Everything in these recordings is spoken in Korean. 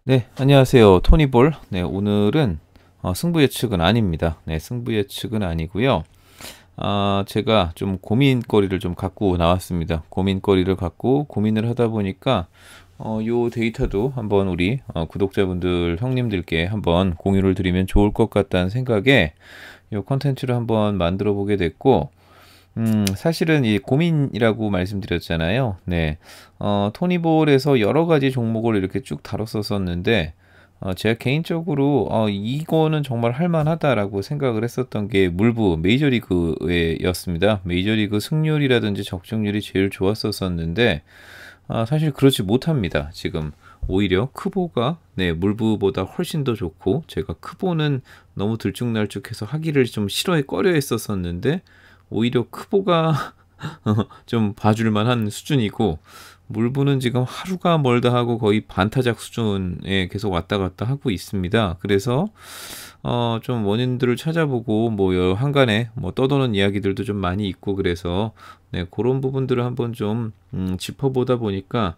네, 안녕하세요. 토니볼. 네, 오늘은 승부 예측은 아닙니다. 네, 승부 예측은 아니고요. 제가 좀 고민거리를 좀 갖고 나왔습니다. 고민거리를 갖고 고민을 하다 보니까 요 데이터도 한번 우리 구독자분들 형님들께 한번 공유를 드리면 좋을 것 같다는 생각에 요 컨텐츠를 한번 만들어 보게 됐고, 사실은 이 고민이라고 말씀드렸잖아요. 네. 토니볼에서 여러 가지 종목을 이렇게 쭉 다뤘었었는데, 제가 개인적으로, 이거는 정말 할만하다라고 생각을 했었던 게 물부, 메이저리그였습니다. 메이저리그 승률이라든지 적중률이 제일 좋았었었는데, 사실 그렇지 못합니다. 지금. 오히려 크보가 네, 물부보다 훨씬 더 좋고, 제가 크보는 너무 들쭉날쭉해서 하기를 좀 싫어해 꺼려 했었었는데, 오히려 크보가 좀 봐줄 만한 수준이고, 물부는 지금 하루가 멀다 하고 거의 반타작 수준에 계속 왔다 갔다 하고 있습니다. 그래서 좀 원인들을 찾아보고 뭐 여러 한간에 뭐 떠도는 이야기들도 좀 많이 있고, 그래서 네, 그런 부분들을 한번 좀 짚어보다 보니까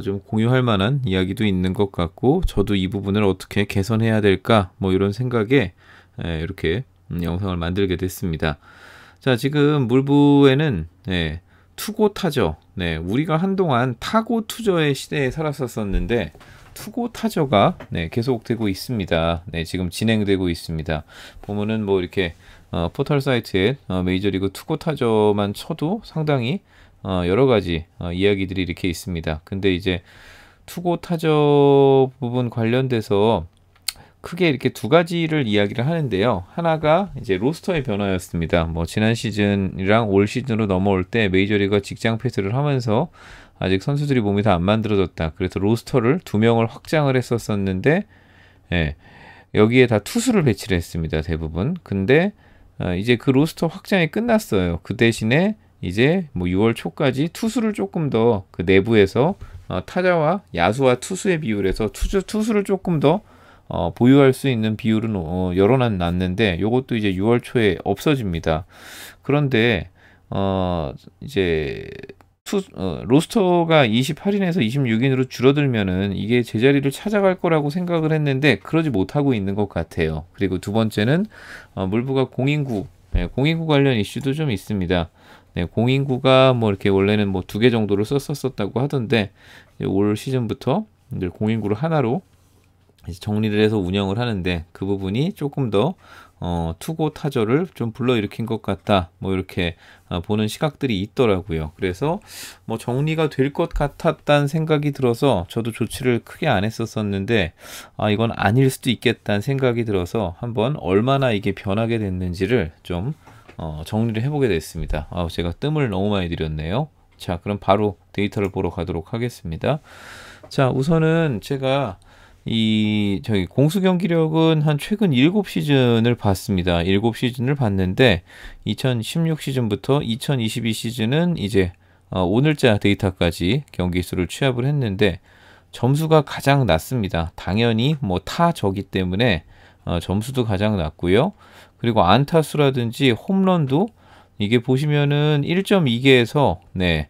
좀 공유할 만한 이야기도 있는 것 같고, 저도 이 부분을 어떻게 개선해야 될까 뭐 이런 생각에 이렇게 영상을 만들게 됐습니다. 자, 지금 물부에는 네, 투고 타저. 네, 우리가 한동안 타고 투저의 시대에 살았었는데 투고 타저가 네, 계속되고 있습니다. 네, 지금 진행되고 있습니다. 보면은 뭐 이렇게 포털 사이트에 메이저리그 투고 타저만 쳐도 상당히 여러 가지 이야기들이 이렇게 있습니다. 근데 이제 투고 타저 부분 관련돼서 크게 이렇게 두 가지를 이야기를 하는데요. 하나가 이제 로스터의 변화였습니다. 뭐 지난 시즌이랑 올 시즌으로 넘어올 때 메이저리그가 직장 패스를 하면서 아직 선수들이 몸이 다 안 만들어졌다. 그래서 로스터를 두 명을 확장을 했었었는데, 예, 여기에 다 투수를 배치를 했습니다. 대부분. 근데 이제 그 로스터 확장이 끝났어요. 그 대신에 이제 뭐 6월 초까지 투수를 조금 더 그 내부에서 타자와 야수와 투수의 비율에서 투수를 조금 더 보유할 수 있는 비율은 열어놨는데, 요것도 이제 6월 초에 없어집니다. 그런데 이제 로스터가 28인에서 26인으로 줄어들면은 이게 제자리를 찾아갈 거라고 생각을 했는데 그러지 못하고 있는 것 같아요. 그리고 두 번째는 물부가 공인구, 네, 공인구 관련 이슈도 좀 있습니다. 네, 공인구가 뭐 이렇게 원래는 뭐 두 개 정도를 썼었다고 하던데, 올 시즌부터 이제 공인구를 하나로 이제 정리를 해서 운영을 하는데, 그 부분이 조금 더 투고 타저를 좀 불러일으킨 것 같다, 뭐 이렇게 보는 시각들이 있더라고요. 그래서 뭐 정리가 될 것 같았다는 생각이 들어서 저도 조치를 크게 안 했었었는데, 이건 아닐 수도 있겠다는 생각이 들어서 한번 얼마나 이게 변하게 됐는지를 좀 정리를 해보게 됐습니다. 제가 뜸을 너무 많이 들였네요. 자, 그럼 바로 데이터를 보러 가도록 하겠습니다. 자, 우선은 제가 저기 공수 경기력은 한 최근 7시즌을 봤습니다. 7시즌을 봤는데 2016 시즌부터 2022 시즌은 이제 오늘자 데이터까지 경기 수를 취합을 했는데 점수가 가장 낮습니다. 당연히 뭐 타저기 때문에 점수도 가장 낮고요. 그리고 안타수라든지 홈런도 이게 보시면은 1.2개에서 네,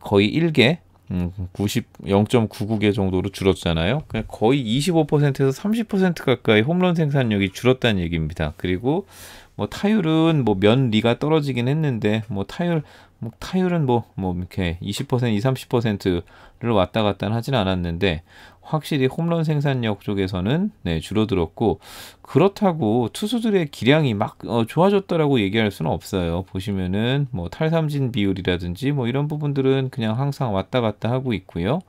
거의 1개 0.99개 정도로 줄었잖아요. 그냥 거의 25%에서 30% 가까이 홈런 생산력이 줄었다는 얘기입니다. 그리고 뭐 타율은 뭐 면 리가 떨어지긴 했는데, 뭐 타율은 뭐 이렇게 20% 20, 30%를 왔다 갔다 하진 않았는데, 확실히 홈런 생산력 쪽에서는 네, 줄어들었고, 그렇다고 투수들의 기량이 막 좋아졌다라고 얘기할 수는 없어요. 보시면은 뭐 탈삼진 비율이라든지 뭐 이런 부분들은 그냥 항상 왔다 갔다 하고 있고요.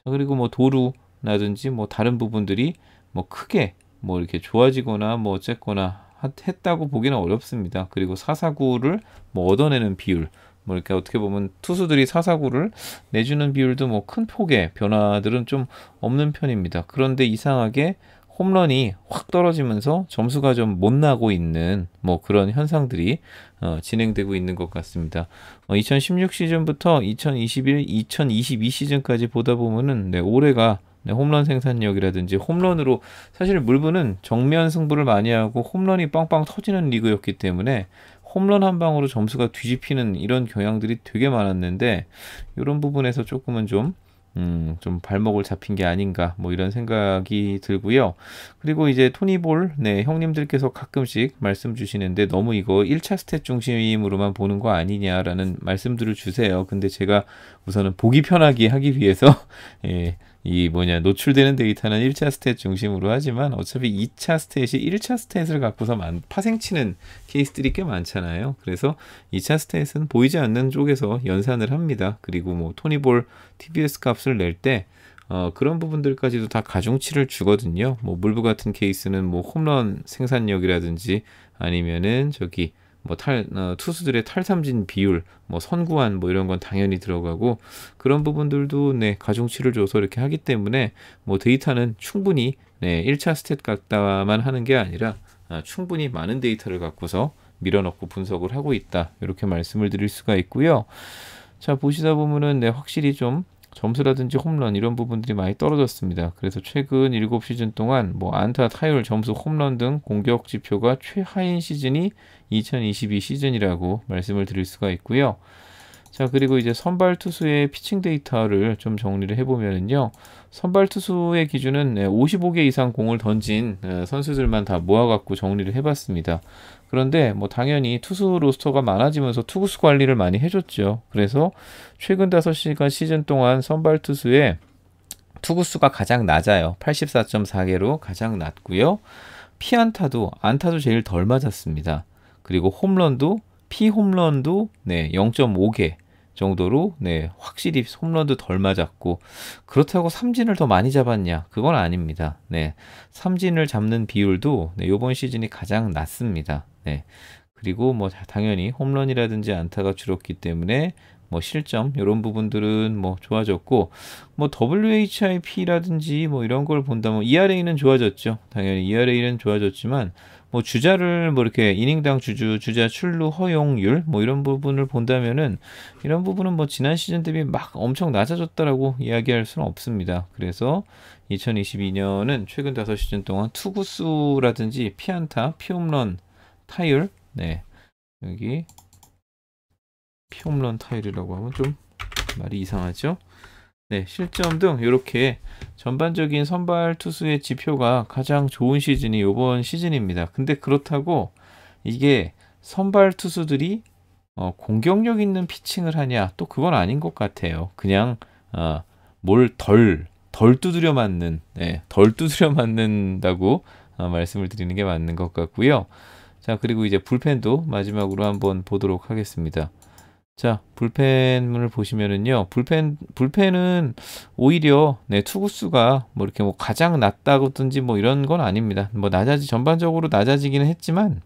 그리고 뭐 도루라든지 뭐 다른 부분들이 뭐 크게 뭐 이렇게 좋아지거나 뭐 어쨌거나 했다고 보기는 어렵습니다. 그리고 사사구를 뭐 얻어내는 비율, 뭐 이렇게 어떻게 보면 투수들이 사사구를 내주는 비율도 뭐 큰 폭의 변화들은 좀 없는 편입니다. 그런데 이상하게 홈런이 확 떨어지면서 점수가 좀 못 나고 있는 뭐 그런 현상들이 진행되고 있는 것 같습니다. 2016 시즌부터 2021, 2022 시즌까지 보다 보면은 네, 올해가 네, 홈런 생산력이라든지 홈런으로, 사실 물부는 정면 승부를 많이 하고 홈런이 빵빵 터지는 리그였기 때문에 홈런 한 방으로 점수가 뒤집히는 이런 경향들이 되게 많았는데, 이런 부분에서 조금은 좀 좀 발목을 잡힌 게 아닌가 뭐 이런 생각이 들고요. 그리고 이제 토니볼 네 형님들께서 가끔씩 말씀 주시는데 너무 이거 1차 스탯 중심으로만 보는 거 아니냐라는 말씀들을 주세요. 근데 제가 우선은 보기 편하게 하기 위해서 예, 이 뭐냐 노출되는 데이터는 1차 스탯 중심으로 하지만 어차피 2차 스탯이 1차 스탯을 갖고서 파생치는 케이스들이 꽤 많잖아요. 그래서 2차 스탯은 보이지 않는 쪽에서 연산을 합니다. 그리고 뭐 토니볼 TBS 값을 낼 때 그런 부분들까지도 다 가중치를 주거든요. 뭐 물부 같은 케이스는 뭐 홈런 생산력이라든지 아니면은 저기 뭐 투수들의 탈삼진 비율, 뭐 선구안 뭐 이런 건 당연히 들어가고 그런 부분들도 네 가중치를 줘서 이렇게 하기 때문에 뭐 데이터는 충분히 네 1차 스탯 갖다만 하는 게 아니라 충분히 많은 데이터를 갖고서 밀어넣고 분석을 하고 있다 이렇게 말씀을 드릴 수가 있고요. 자 보시다 보면은 네 확실히 좀 점수라든지 홈런 이런 부분들이 많이 떨어졌습니다. 그래서 최근 7시즌 동안 뭐 안타, 타율, 점수, 홈런 등 공격 지표가 최하인 시즌이 2022 시즌이라고 말씀을 드릴 수가 있고요. 자 그리고 이제 선발 투수의 피칭 데이터를 좀 정리를 해보면요. 선발 투수의 기준은 55개 이상 공을 던진 선수들만 다 모아갖고 정리를 해봤습니다. 그런데 뭐 당연히 투수 로스터가 많아지면서 투구수 관리를 많이 해줬죠. 그래서 최근 5시간 시즌 동안 선발 투수의 투구수가 가장 낮아요. 84.4개로 가장 낮고요. 피안타도 안타도 제일 덜 맞았습니다. 그리고 홈런도 피홈런도 네 0.5개 정도로 네 확실히 홈런도 덜 맞았고 그렇다고 삼진을 더 많이 잡았냐? 그건 아닙니다. 네 삼진을 잡는 비율도 네, 이번 시즌이 가장 낮습니다. 네 그리고 뭐 당연히 홈런이라든지 안타가 줄었기 때문에 뭐 실점 이런 부분들은 뭐 좋아졌고 뭐 WHIP라든지 뭐 이런 걸 본다면 ERA는 좋아졌죠. 당연히 ERA는 좋아졌지만 뭐 주자를 뭐 이렇게 이닝당 주자 출루 허용률 뭐 이런 부분을 본다면은 이런 부분은 뭐 지난 시즌 대비 막 엄청 낮아졌다라고 이야기할 수는 없습니다. 그래서 2022년은 최근 5시즌 동안 투구수라든지 피안타, 피홈런, 타율 네 여기 피홈런 타율이라고 하면 좀 말이 이상하죠? 네, 실점 등 이렇게 전반적인 선발 투수의 지표가 가장 좋은 시즌이 이번 시즌입니다. 근데 그렇다고 이게 선발 투수들이 공격력 있는 피칭을 하냐? 또 그건 아닌 것 같아요. 그냥 뭘 덜 두드려 맞는, 네, 덜 두드려 맞는다고 말씀을 드리는 게 맞는 것 같고요. 자, 그리고 이제 불펜도 마지막으로 한번 보도록 하겠습니다. 자, 불펜을 보시면은요, 불펜은 오히려, 네, 투구수가 뭐 이렇게 뭐 가장 낮다든지 뭐 이런 건 아닙니다. 뭐 전반적으로 낮아지기는 했지만,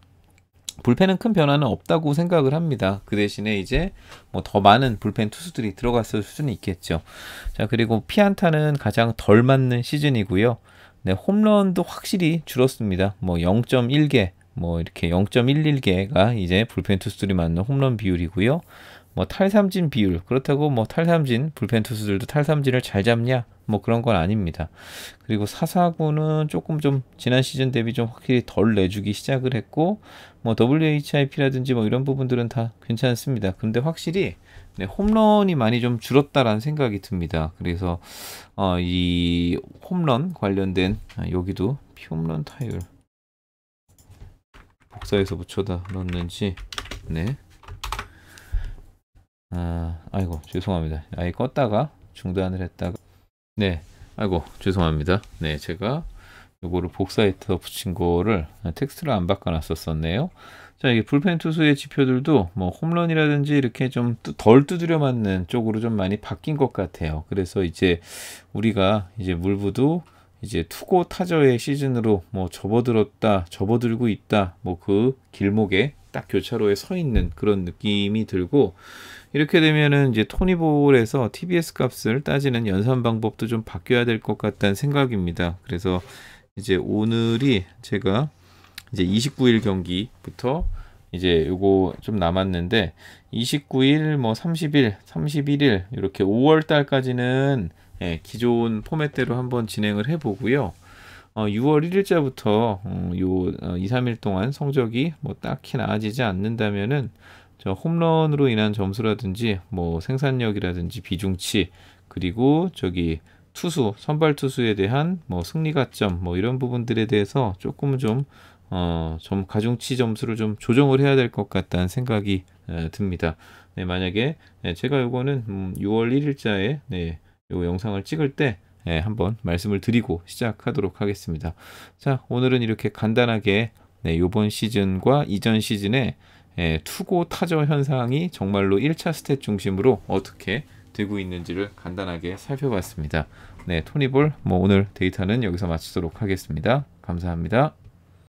불펜은 큰 변화는 없다고 생각을 합니다. 그 대신에 이제 뭐 더 많은 불펜 투수들이 들어갔을 수는 있겠죠. 자, 그리고 피안타는 가장 덜 맞는 시즌이고요. 네, 홈런도 확실히 줄었습니다. 뭐 0.1개, 뭐 이렇게 0.11개가 이제 불펜 투수들이 맞는 홈런 비율이고요. 뭐 탈삼진 비율 그렇다고 뭐 탈삼진 불펜 투수들도 탈삼진을 잘 잡냐 뭐 그런 건 아닙니다. 그리고 사사구는 조금 좀 지난 시즌 대비 좀 확실히 덜 내주기 시작을 했고 뭐 WHIP라든지 뭐 이런 부분들은 다 괜찮습니다. 근데 확실히 네, 홈런이 많이 좀 줄었다라는 생각이 듭니다. 그래서 이 홈런 관련된 여기도 피홈런 타율 복사해서 붙여다 넣었는지 네. 아이고 죄송합니다. 아예 껐다가 중단을 했다가 네 아이고 죄송합니다. 네 제가 요거를 복사해서 붙인 거를 텍스트를 안 바꿔놨었네요. 자 이게 불펜 투수의 지표들도 뭐 홈런이라든지 이렇게 좀 덜 두드려 맞는 쪽으로 좀 많이 바뀐 것 같아요. 그래서 이제 우리가 이제 물부도 이제 투고 타저의 시즌으로 뭐 접어들고 있다 뭐 그 길목에 딱 교차로에 서 있는 그런 느낌이 들고 이렇게 되면은 이제 토니볼에서 TBS 값을 따지는 연산 방법도 좀 바뀌어야 될 것 같다는 생각입니다. 그래서 이제 오늘이 제가 이제 29일 경기부터 이제 요거 좀 남았는데 29일 뭐 30일, 31일 이렇게 5월 달까지는 예, 기존 포맷대로 한번 진행을 해 보고요. 6월 1일자부터 2, 3일 동안 성적이 뭐 딱히 나아지지 않는다면은 저 홈런으로 인한 점수라든지 뭐 생산력이라든지 비중치 그리고 저기 투수, 선발 투수에 대한 뭐 승리 가점 뭐 이런 부분들에 대해서 조금은 좀 가중치 점수를 좀 조정을 해야 될 것 같다는 생각이 듭니다. 네, 만약에 제가 요거는 6월 1일자에 요 영상을 찍을 때 한번 말씀을 드리고 시작하도록 하겠습니다. 자, 오늘은 이렇게 간단하게 요번 시즌과 이전 시즌에 투고 타저 현상이 정말로 1차 스탯 중심으로 어떻게 되고 있는지를 간단하게 살펴봤습니다. 네, 토니볼 오늘 데이터는 여기서 마치도록 하겠습니다. 감사합니다.